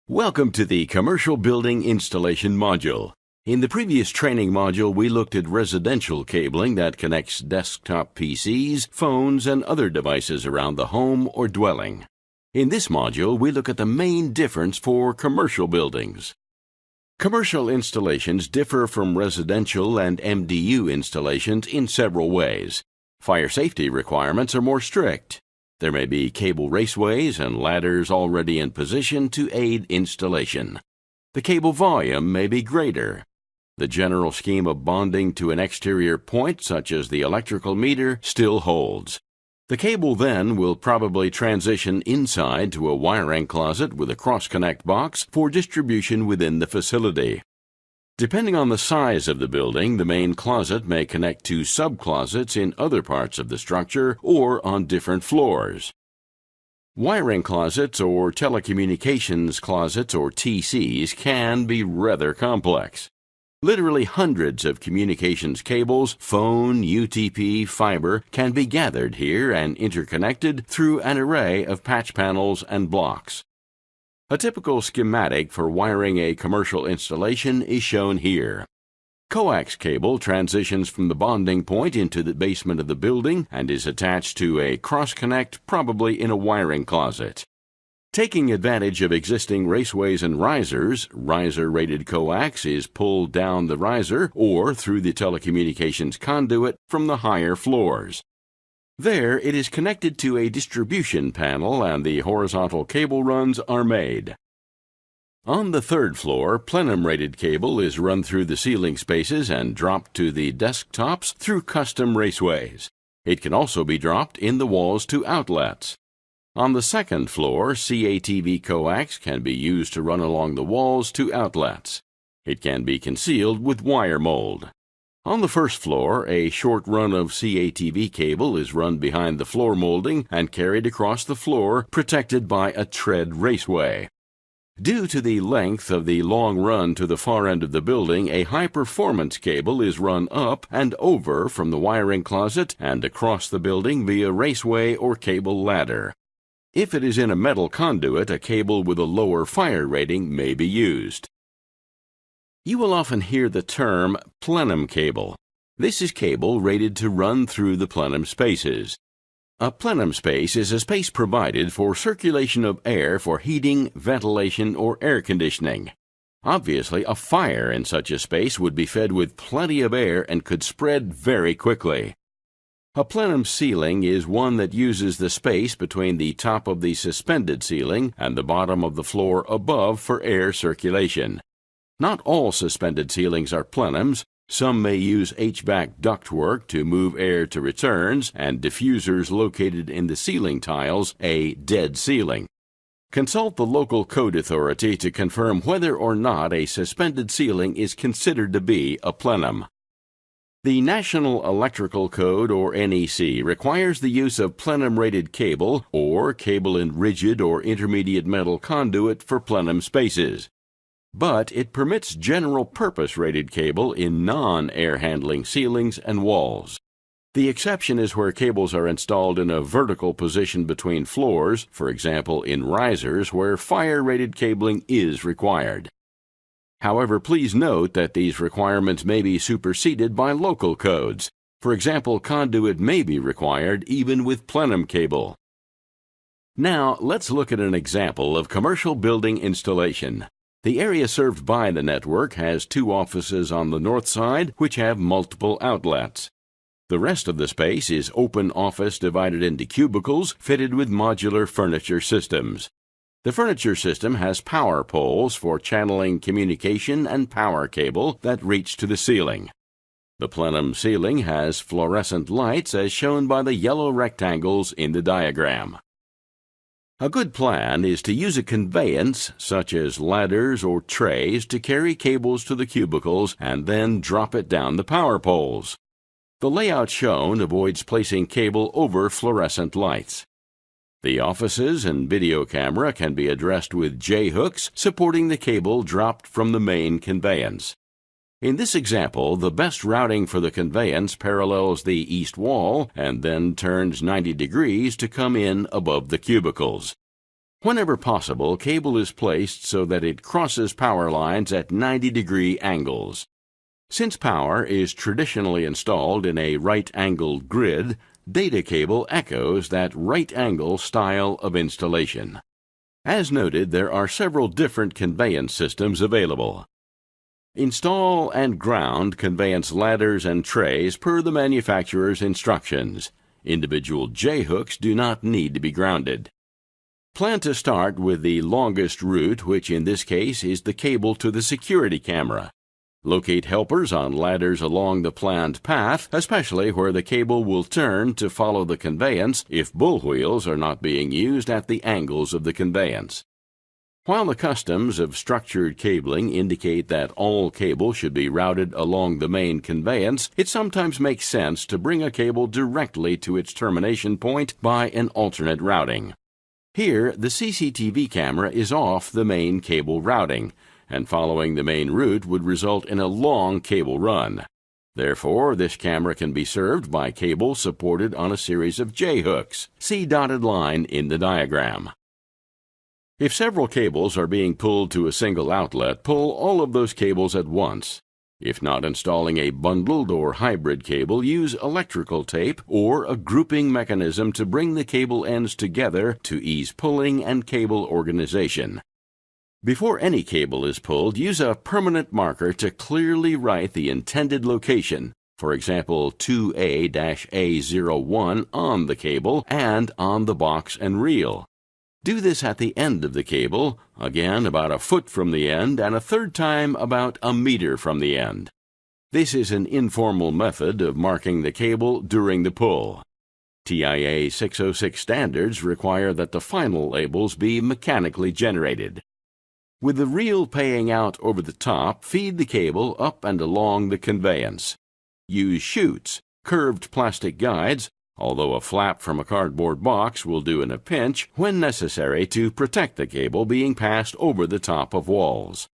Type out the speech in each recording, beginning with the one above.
Welcome to the Commercial Building Installation module. In the previous training module, we looked at residential cabling that connects desktop PCs, phones, and other devices around the home or dwelling. In this module, we look at the main difference for commercial buildings. Commercial installations differ from residential and MDU installations in several ways. Fire safety requirements are more strict. There may be cable raceways and ladders already in position to aid installation. The cable volume may be greater. The general scheme of bonding to an exterior point, such as the electrical meter, still holds. The cable then will probably transition inside to a wiring closet with a cross-connect box for distribution within the facility. Depending on the size of the building, the main closet may connect to sub-closets in other parts of the structure or on different floors. Wiring closets or telecommunications closets or TCs can be rather complex. Literally hundreds of communications cables, phone, UTP, fiber can be gathered here and interconnected through an array of patch panels and blocks. A typical schematic for wiring a commercial installation is shown here. Coax cable transitions from the bonding point into the basement of the building and is attached to a cross-connect, probably in a wiring closet. Taking advantage of existing raceways and risers, riser-rated coax is pulled down the riser or through the telecommunications conduit from the higher floors. There, it is connected to a distribution panel and the horizontal cable runs are made. On the third floor, plenum-rated cable is run through the ceiling spaces and dropped to the desktops through custom raceways. It can also be dropped in the walls to outlets. On the second floor, CATV coax can be used to run along the walls to outlets. It can be concealed with wire mold. On the first floor, a short run of CATV cable is run behind the floor molding and carried across the floor, protected by a tread raceway. Due to the length of the long run to the far end of the building, a high-performance cable is run up and over from the wiring closet and across the building via raceway or cable ladder. If it is in a metal conduit, a cable with a lower fire rating may be used. You will often hear the term plenum cable. This is cable rated to run through the plenum spaces. A plenum space is a space provided for circulation of air for heating, ventilation, or air conditioning. Obviously, a fire in such a space would be fed with plenty of air and could spread very quickly. A plenum ceiling is one that uses the space between the top of the suspended ceiling and the bottom of the floor above for air circulation. Not all suspended ceilings are plenums. Some may use HVAC ductwork to move air to returns and diffusers located in the ceiling tiles, a dead ceiling. Consult the local code authority to confirm whether or not a suspended ceiling is considered to be a plenum. The National Electrical Code, or NEC, requires the use of plenum-rated cable or cable in rigid or intermediate metal conduit for plenum spaces. But it permits general-purpose rated cable in non-air-handling ceilings and walls. The exception is where cables are installed in a vertical position between floors, for example in risers where fire-rated cabling is required. However, please note that these requirements may be superseded by local codes. For example, conduit may be required even with plenum cable. Now, let's look at an example of commercial building installation. The area served by the network has two offices on the north side which have multiple outlets. The rest of the space is open office divided into cubicles fitted with modular furniture systems. The furniture system has power poles for channeling communication and power cable that reach to the ceiling. The plenum ceiling has fluorescent lights as shown by the yellow rectangles in the diagram. A good plan is to use a conveyance, such as ladders or trays, to carry cables to the cubicles and then drop it down the power poles. The layout shown avoids placing cable over fluorescent lights. The offices and video camera can be addressed with J-hooks supporting the cable dropped from the main conveyance. In this example, the best routing for the conveyance parallels the east wall and then turns 90 degrees to come in above the cubicles. Whenever possible, cable is placed so that it crosses power lines at 90-degree angles. Since power is traditionally installed in a right-angled grid, data cable echoes that right-angle style of installation. As noted, there are several different conveyance systems available. Install and ground conveyance ladders and trays per the manufacturer's instructions. Individual J-hooks do not need to be grounded. Plan to start with the longest route, which in this case is the cable to the security camera. Locate helpers on ladders along the planned path, especially where the cable will turn to follow the conveyance if bull wheels are not being used at the angles of the conveyance. While the customs of structured cabling indicate that all cable should be routed along the main conveyance, it sometimes makes sense to bring a cable directly to its termination point by an alternate routing. Here, the CCTV camera is off the main cable routing, and following the main route would result in a long cable run. Therefore, this camera can be served by cable supported on a series of J-hooks. See dotted line in the diagram. If several cables are being pulled to a single outlet, pull all of those cables at once. If not installing a bundled or hybrid cable, use electrical tape or a grouping mechanism to bring the cable ends together to ease pulling and cable organization. Before any cable is pulled, use a permanent marker to clearly write the intended location, for example 2A-A01 on the cable and on the box and reel. Do this at the end of the cable, again about a foot from the end, and a third time about a meter from the end. This is an informal method of marking the cable during the pull. TIA 606 standards require that the final labels be mechanically generated. With the reel paying out over the top, feed the cable up and along the conveyance. Use chutes, curved plastic guides, although a flap from a cardboard box will do in a pinch when necessary to protect the cable being passed over the top of walls.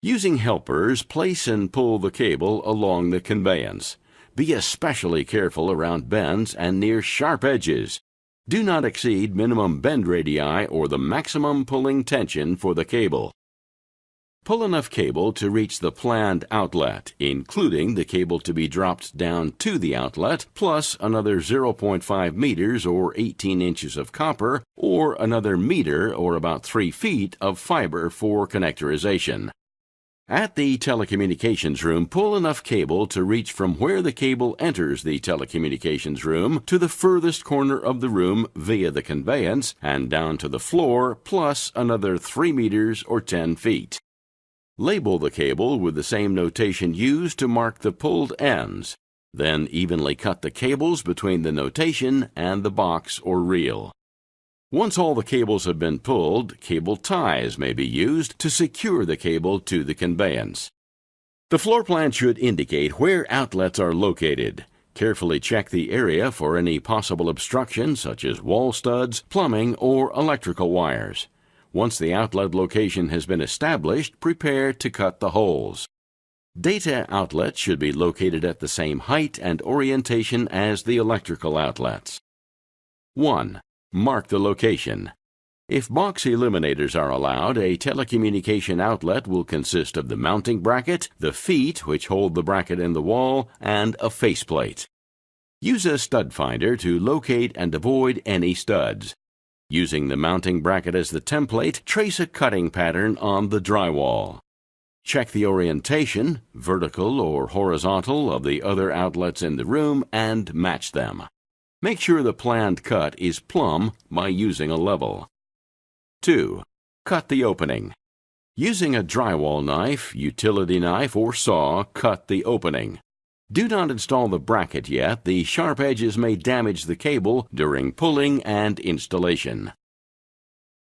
Using helpers, place and pull the cable along the conveyance. Be especially careful around bends and near sharp edges. Do not exceed minimum bend radii or the maximum pulling tension for the cable. Pull enough cable to reach the planned outlet, including the cable to be dropped down to the outlet, plus another 0.5 meters or 18 inches of copper, or another meter or about 3 feet of fiber for connectorization. At the telecommunications room, pull enough cable to reach from where the cable enters the telecommunications room to the furthest corner of the room via the conveyance and down to the floor, plus another 3 meters or 10 feet. Label the cable with the same notation used to mark the pulled ends. Then evenly cut the cables between the notation and the box or reel. Once all the cables have been pulled, cable ties may be used to secure the cable to the conveyance. The floor plan should indicate where outlets are located. Carefully check the area for any possible obstructions such as wall studs, plumbing, or electrical wires. Once the outlet location has been established, prepare to cut the holes. Data outlets should be located at the same height and orientation as the electrical outlets. 1. Mark the location. If box eliminators are allowed, a telecommunication outlet will consist of the mounting bracket, the feet which hold the bracket in the wall, and a faceplate. Use a stud finder to locate and avoid any studs. Using the mounting bracket as the template, trace a cutting pattern on the drywall. Check the orientation, vertical or horizontal, of the other outlets in the room and match them. Make sure the planned cut is plumb by using a level. 2. Cut the opening. Using a drywall knife, utility knife, or saw, cut the opening. Do not install the bracket yet. The sharp edges may damage the cable during pulling and installation.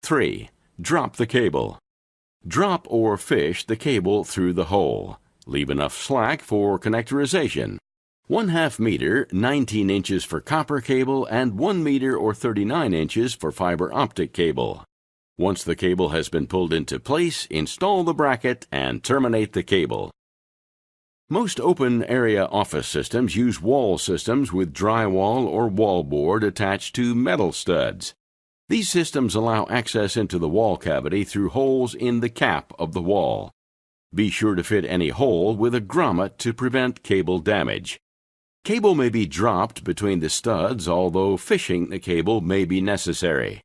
3. Drop the cable. Drop or fish the cable through the hole. Leave enough slack for connectorization. 1/2 meter, 19 inches for copper cable, and 1 meter or 39 inches for fiber optic cable. Once the cable has been pulled into place, install the bracket and terminate the cable. Most open-area office systems use wall systems with drywall or wallboard attached to metal studs. These systems allow access into the wall cavity through holes in the cap of the wall. Be sure to fit any hole with a grommet to prevent cable damage. Cable may be dropped between the studs, although fishing the cable may be necessary.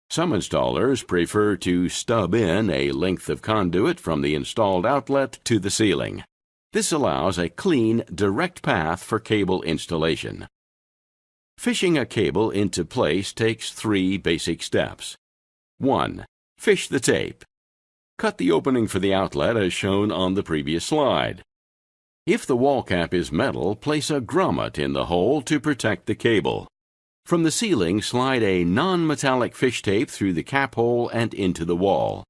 Some installers prefer to stub in a length of conduit from the installed outlet to the ceiling. This allows a clean, direct path for cable installation. Fishing a cable into place takes 3 basic steps. 1. Fish the tape. Cut the opening for the outlet as shown on the previous slide. If the wall cap is metal, place a grommet in the hole to protect the cable. From the ceiling, slide a non-metallic fish tape through the cap hole and into the wall.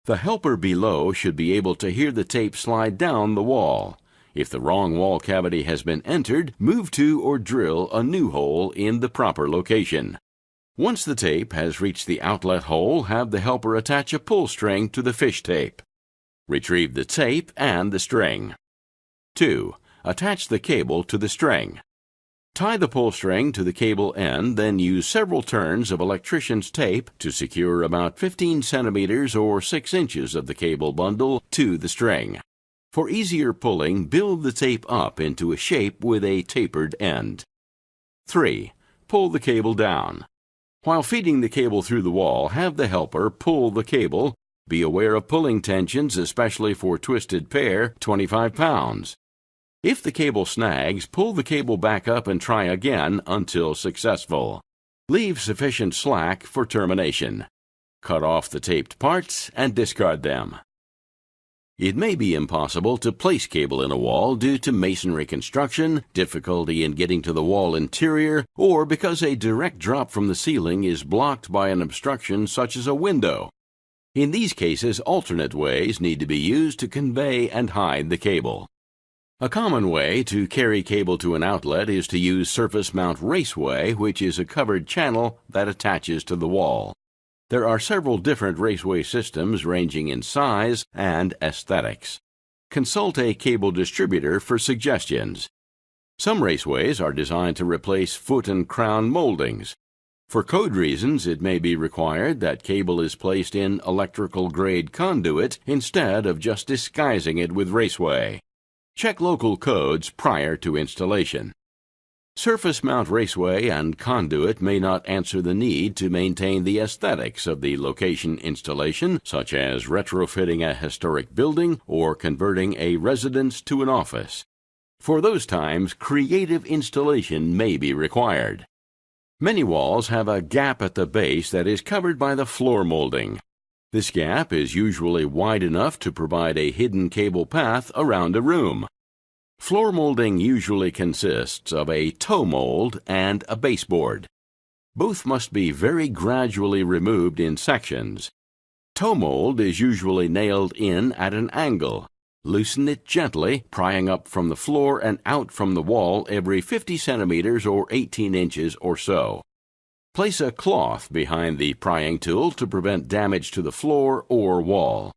The helper below should be able to hear the tape slide down the wall. If the wrong wall cavity has been entered, move to or drill a new hole in the proper location. Once the tape has reached the outlet hole, have the helper attach a pull string to the fish tape. Retrieve the tape and the string. 2. Attach the cable to the string. Tie the pull string to the cable end, then use several turns of electrician's tape to secure about 15 centimeters or 6 inches of the cable bundle to the string. For easier pulling, build the tape up into a shape with a tapered end. 3. Pull the cable down. While feeding the cable through the wall, have the helper pull the cable. Be aware of pulling tensions, especially for twisted pair, 25 pounds. If the cable snags, pull the cable back up and try again until successful. Leave sufficient slack for termination. Cut off the taped parts and discard them. It may be impossible to place cable in a wall due to masonry construction, difficulty in getting to the wall interior, or because a direct drop from the ceiling is blocked by an obstruction such as a window. In these cases, alternate ways need to be used to convey and hide the cable. A common way to carry cable to an outlet is to use surface mount raceway, which is a covered channel that attaches to the wall. There are several different raceway systems ranging in size and aesthetics. Consult a cable distributor for suggestions. Some raceways are designed to replace foot and crown moldings. For code reasons, it may be required that cable is placed in electrical-grade conduit instead of just disguising it with raceway. Check local codes prior to installation. Surface mount raceway and conduit may not answer the need to maintain the aesthetics of the location installation, such as retrofitting a historic building or converting a residence to an office. For those times, creative installation may be required. Many walls have a gap at the base that is covered by the floor molding. This gap is usually wide enough to provide a hidden cable path around a room. Floor molding usually consists of a toe mold and a baseboard. Both must be very gradually removed in sections. Toe mold is usually nailed in at an angle. Loosen it gently, prying up from the floor and out from the wall every 50 centimeters or 18 inches or so. Place a cloth behind the prying tool to prevent damage to the floor or wall.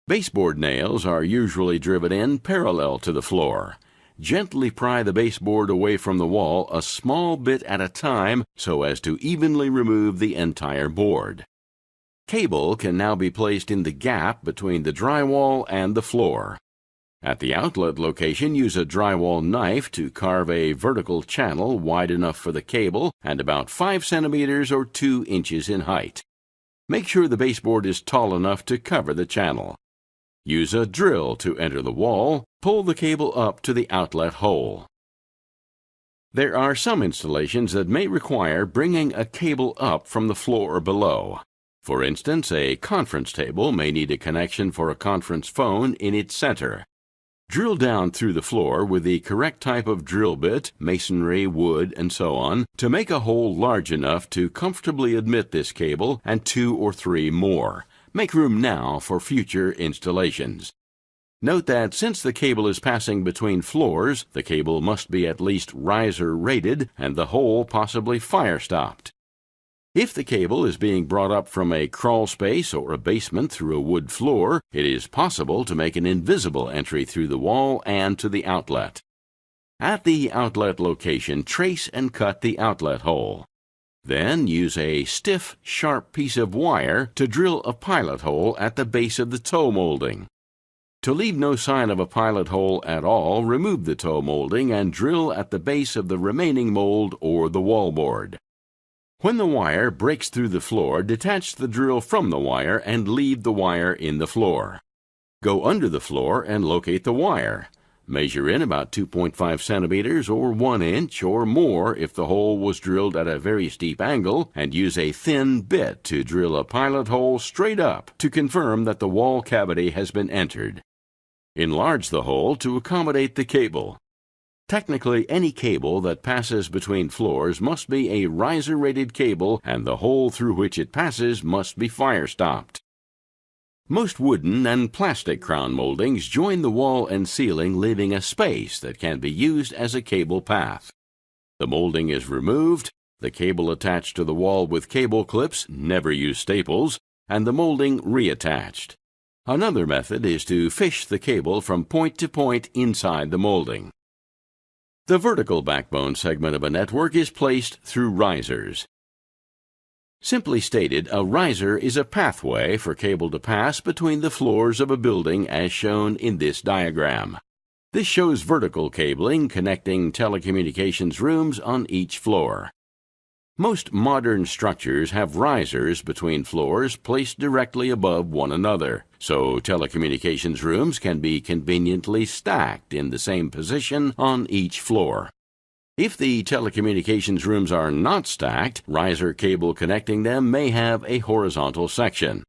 Baseboard nails are usually driven in parallel to the floor. Gently pry the baseboard away from the wall a small bit at a time so as to evenly remove the entire board. Cable can now be placed in the gap between the drywall and the floor. At the outlet location, use a drywall knife to carve a vertical channel wide enough for the cable and about 5 centimeters or 2 inches in height. Make sure the baseboard is tall enough to cover the channel. Use a drill to enter the wall. Pull the cable up to the outlet hole. There are some installations that may require bringing a cable up from the floor below. For instance, a conference table may need a connection for a conference phone in its center. Drill down through the floor with the correct type of drill bit, masonry, wood, and so on, to make a hole large enough to comfortably admit this cable and 2 or 3 more. Make room now for future installations. Note that since the cable is passing between floors, the cable must be at least riser rated and the hole possibly fire stopped. If the cable is being brought up from a crawl space or a basement through a wood floor, it is possible to make an invisible entry through the wall and to the outlet. At the outlet location, trace and cut the outlet hole. Then use a stiff, sharp piece of wire to drill a pilot hole at the base of the toe molding. To leave no sign of a pilot hole at all, remove the toe molding and drill at the base of the remaining mold or the wallboard. When the wire breaks through the floor, detach the drill from the wire and leave the wire in the floor. Go under the floor and locate the wire. Measure in about 2.5 centimeters or 1 inch or more if the hole was drilled at a very steep angle, and use a thin bit to drill a pilot hole straight up to confirm that the wall cavity has been entered. Enlarge the hole to accommodate the cable. Technically, any cable that passes between floors must be a riser-rated cable, and the hole through which it passes must be fire-stopped. Most wooden and plastic crown moldings join the wall and ceiling, leaving a space that can be used as a cable path. The molding is removed, the cable attached to the wall with cable clips, never use staples, and the molding reattached. Another method is to fish the cable from point to point inside the molding. The vertical backbone segment of a network is placed through risers. Simply stated, a riser is a pathway for cable to pass between the floors of a building as shown in this diagram. This shows vertical cabling connecting telecommunications rooms on each floor. Most modern structures have risers between floors placed directly above one another, so telecommunications rooms can be conveniently stacked in the same position on each floor. If the telecommunications rooms are not stacked, riser cable connecting them may have a horizontal section.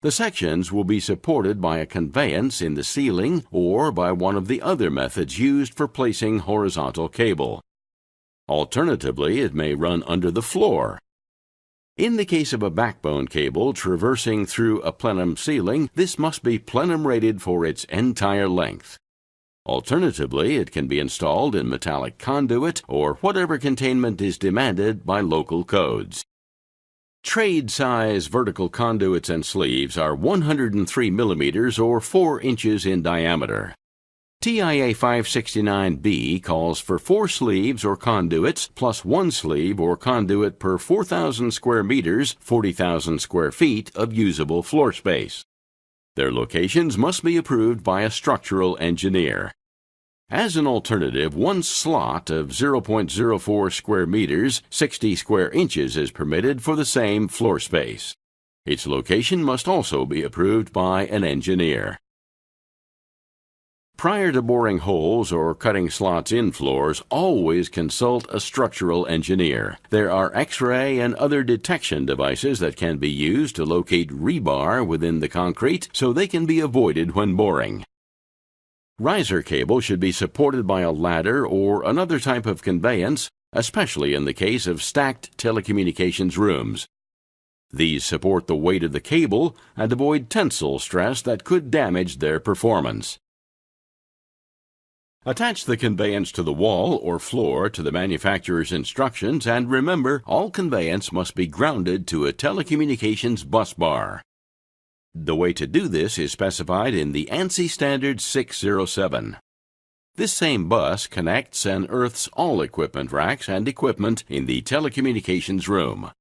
The sections will be supported by a conveyance in the ceiling or by one of the other methods used for placing horizontal cable. Alternatively, it may run under the floor. In the case of a backbone cable traversing through a plenum ceiling, this must be plenum rated for its entire length. Alternatively, it can be installed in metallic conduit or whatever containment is demanded by local codes. Trade-size vertical conduits and sleeves are 103 millimeters or 4 inches in diameter. TIA 569B calls for 4 sleeves or conduits plus 1 sleeve or conduit per 4,000 square meters, 40,000 square feet of usable floor space. Their locations must be approved by a structural engineer. As an alternative, 1 slot of 0.04 square meters, 60 square inches is permitted for the same floor space. Its location must also be approved by an engineer. Prior to boring holes or cutting slots in floors, always consult a structural engineer. There are X-ray and other detection devices that can be used to locate rebar within the concrete so they can be avoided when boring. Riser cable should be supported by a ladder or another type of conveyance, especially in the case of stacked telecommunications rooms. These support the weight of the cable and avoid tensile stress that could damage their performance. Attach the conveyance to the wall or floor to the manufacturer's instructions, and remember, all conveyance must be grounded to a telecommunications bus bar. The way to do this is specified in the ANSI Standard 607. This same bus connects and earths all equipment racks and equipment in the telecommunications room.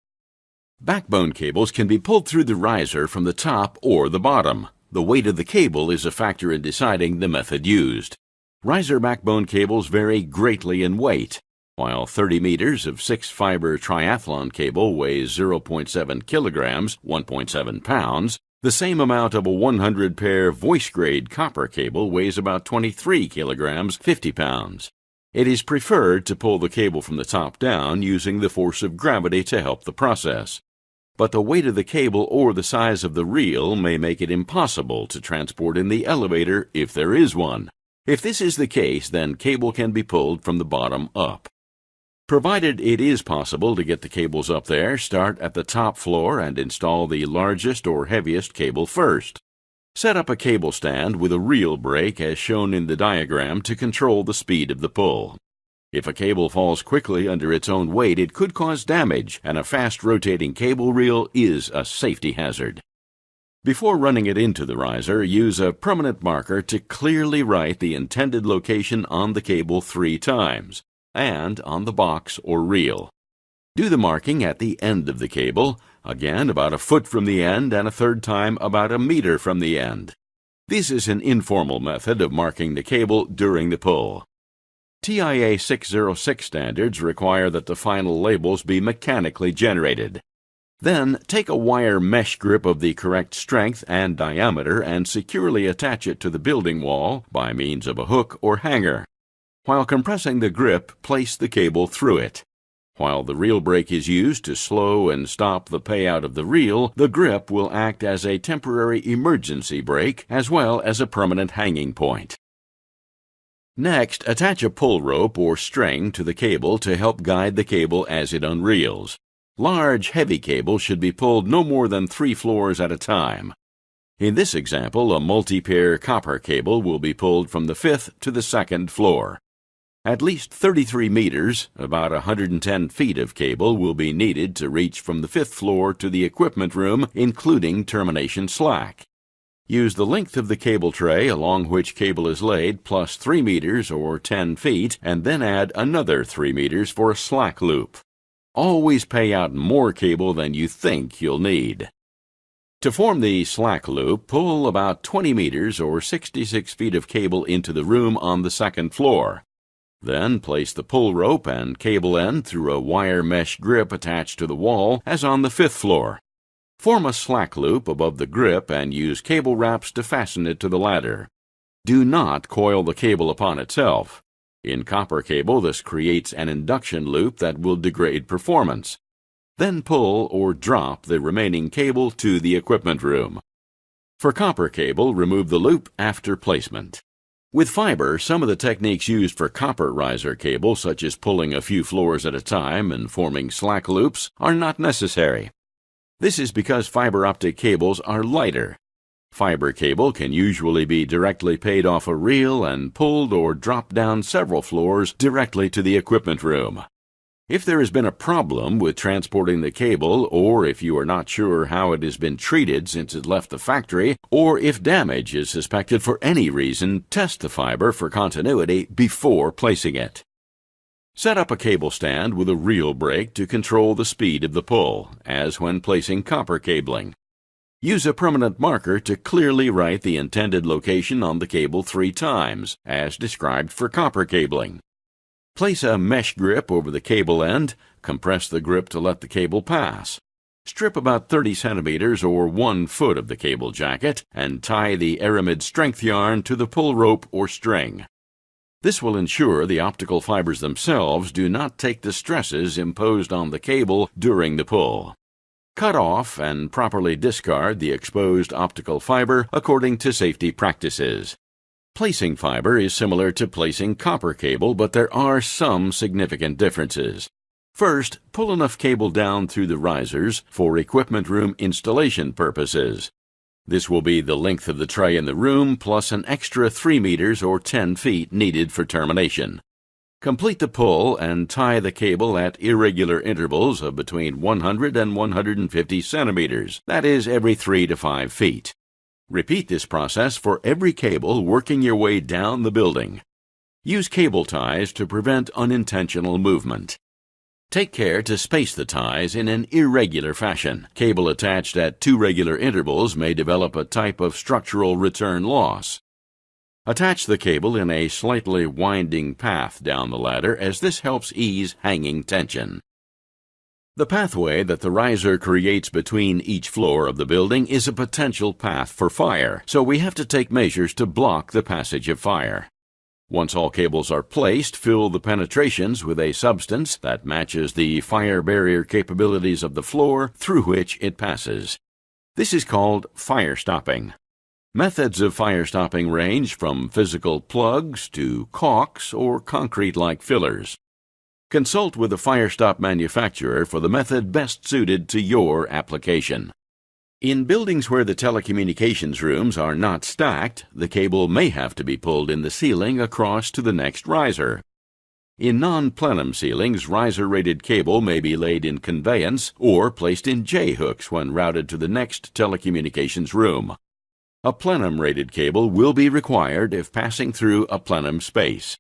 Backbone cables can be pulled through the riser from the top or the bottom. The weight of the cable is a factor in deciding the method used. Riser backbone cables vary greatly in weight. While 30 meters of 6-fiber triathlon cable weighs 0.7 kilograms, 1.7 pounds, the same amount of a 100-pair voice-grade copper cable weighs about 23 kilograms, 50 pounds. It is preferred to pull the cable from the top down using the force of gravity to help the process. But the weight of the cable or the size of the reel may make it impossible to transport in the elevator if there is one. If this is the case, then cable can be pulled from the bottom up. Provided it is possible to get the cables up there, start at the top floor and install the largest or heaviest cable first. Set up a cable stand with a reel brake as shown in the diagram to control the speed of the pull. If a cable falls quickly under its own weight, it could cause damage, and a fast-rotating cable reel is a safety hazard. Before running it into the riser, use a permanent marker to clearly write the intended location on the cable 3 times, and on the box or reel. Do the marking at the end of the cable, again about a foot from the end and a third time about a meter from the end. This is an informal method of marking the cable during the pull. TIA 606 standards require that the final labels be mechanically generated. Then, take a wire mesh grip of the correct strength and diameter and securely attach it to the building wall by means of a hook or hanger. While compressing the grip, place the cable through it. While the reel brake is used to slow and stop the payout of the reel, the grip will act as a temporary emergency brake as well as a permanent hanging point. Next, attach a pull rope or string to the cable to help guide the cable as it unreels. Large, heavy cables should be pulled no more than 3 floors at a time. In this example, a multi-pair copper cable will be pulled from the 5th to the 2nd floor. At least 33 meters, about 110 feet of cable will be needed to reach from the 5th floor to the equipment room, including termination slack. Use the length of the cable tray along which cable is laid plus 3 meters or 10 feet, and then add another 3 meters for a slack loop. Always pay out more cable than you think you'll need. To form the slack loop, pull about 20 meters or 66 feet of cable into the room on the 2nd floor. Then place the pull rope and cable end through a wire mesh grip attached to the wall as on the 5th floor. Form a slack loop above the grip and use cable wraps to fasten it to the ladder. Do not coil the cable upon itself. In copper cable, this creates an induction loop that will degrade performance. Then pull or drop the remaining cable to the equipment room. For copper cable, remove the loop after placement. With fiber, some of the techniques used for copper riser cable, such as pulling a few floors at a time and forming slack loops, are not necessary. This is because fiber optic cables are lighter. Fiber cable can usually be directly paid off a reel and pulled or dropped down several floors directly to the equipment room. If there has been a problem with transporting the cable, or if you are not sure how it has been treated since it left the factory, or if damage is suspected for any reason, test the fiber for continuity before placing it. Set up a cable stand with a reel brake to control the speed of the pull, as when placing copper cabling. Use a permanent marker to clearly write the intended location on the cable 3 times, as described for copper cabling. Place a mesh grip over the cable end, compress the grip to let the cable pass. Strip about 30 centimeters or 1 foot of the cable jacket and tie the aramid strength yarn to the pull rope or string. This will ensure the optical fibers themselves do not take the stresses imposed on the cable during the pull. Cut off and properly discard the exposed optical fiber according to safety practices. Placing fiber is similar to placing copper cable, but there are some significant differences. First, pull enough cable down through the risers for equipment room installation purposes. This will be the length of the tray in the room plus an extra 3 meters or 10 feet needed for termination. Complete the pull and tie the cable at irregular intervals of between 100 and 150 centimeters, that is, every 3 to 5 feet. Repeat this process for every cable working your way down the building. Use cable ties to prevent unintentional movement. Take care to space the ties in an irregular fashion. Cable attached at too regular intervals may develop a type of structural return loss. Attach the cable in a slightly winding path down the ladder, as this helps ease hanging tension. The pathway that the riser creates between each floor of the building is a potential path for fire, so we have to take measures to block the passage of fire. Once all cables are placed, fill the penetrations with a substance that matches the fire barrier capabilities of the floor through which it passes. This is called fire stopping. Methods of fire stopping range from physical plugs to caulks or concrete-like fillers. Consult with the fire stop manufacturer for the method best suited to your application. In buildings where the telecommunications rooms are not stacked, the cable may have to be pulled in the ceiling across to the next riser. In non-plenum ceilings, riser-rated cable may be laid in conveyance or placed in J-hooks when routed to the next telecommunications room. A plenum-rated cable will be required if passing through a plenum space.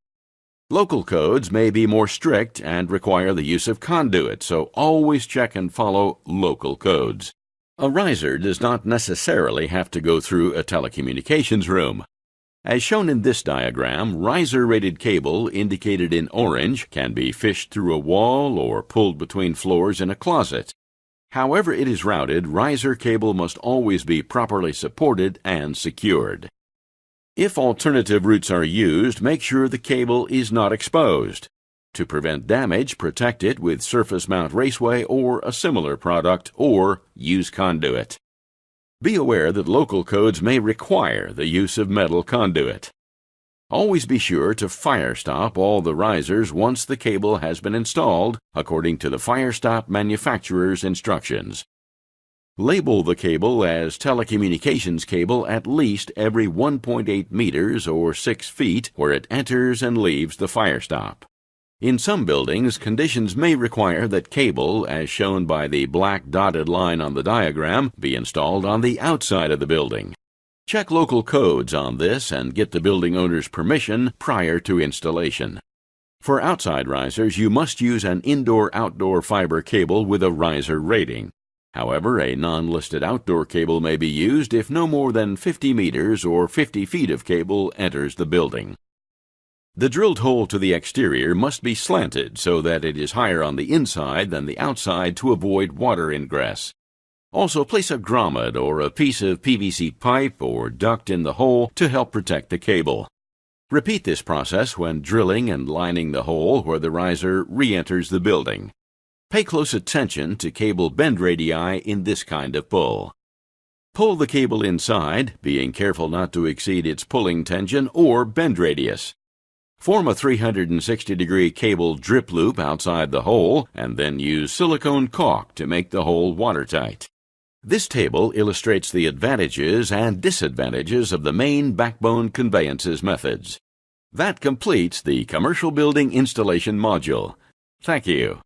Local codes may be more strict and require the use of conduit, so always check and follow local codes. A riser does not necessarily have to go through a telecommunications room. As shown in this diagram, riser-rated cable indicated in orange can be fished through a wall or pulled between floors in a closet. However it is routed, riser cable must always be properly supported and secured. If alternative routes are used, make sure the cable is not exposed. To prevent damage, protect it with surface mount raceway or a similar product, or use conduit. Be aware that local codes may require the use of metal conduit. Always be sure to fire stop all the risers once the cable has been installed, according to the fire stop manufacturer's instructions. Label the cable as telecommunications cable at least every 1.8 meters or 6 feet where it enters and leaves the fire stop. In some buildings, conditions may require that cable, as shown by the black dotted line on the diagram, be installed on the outside of the building. Check local codes on this and get the building owner's permission prior to installation. For outside risers, you must use an indoor-outdoor fiber cable with a riser rating. However, a non-listed outdoor cable may be used if no more than 50 meters or 50 feet of cable enters the building. The drilled hole to the exterior must be slanted so that it is higher on the inside than the outside to avoid water ingress. Also, place a grommet or a piece of PVC pipe or duct in the hole to help protect the cable. Repeat this process when drilling and lining the hole where the riser re-enters the building. Pay close attention to cable bend radii in this kind of pull. Pull the cable inside, being careful not to exceed its pulling tension or bend radius. Form a 360-degree cable drip loop outside the hole and then use silicone caulk to make the hole watertight. This table illustrates the advantages and disadvantages of the main backbone conveyances methods. That completes the Commercial Building Installation module. Thank you.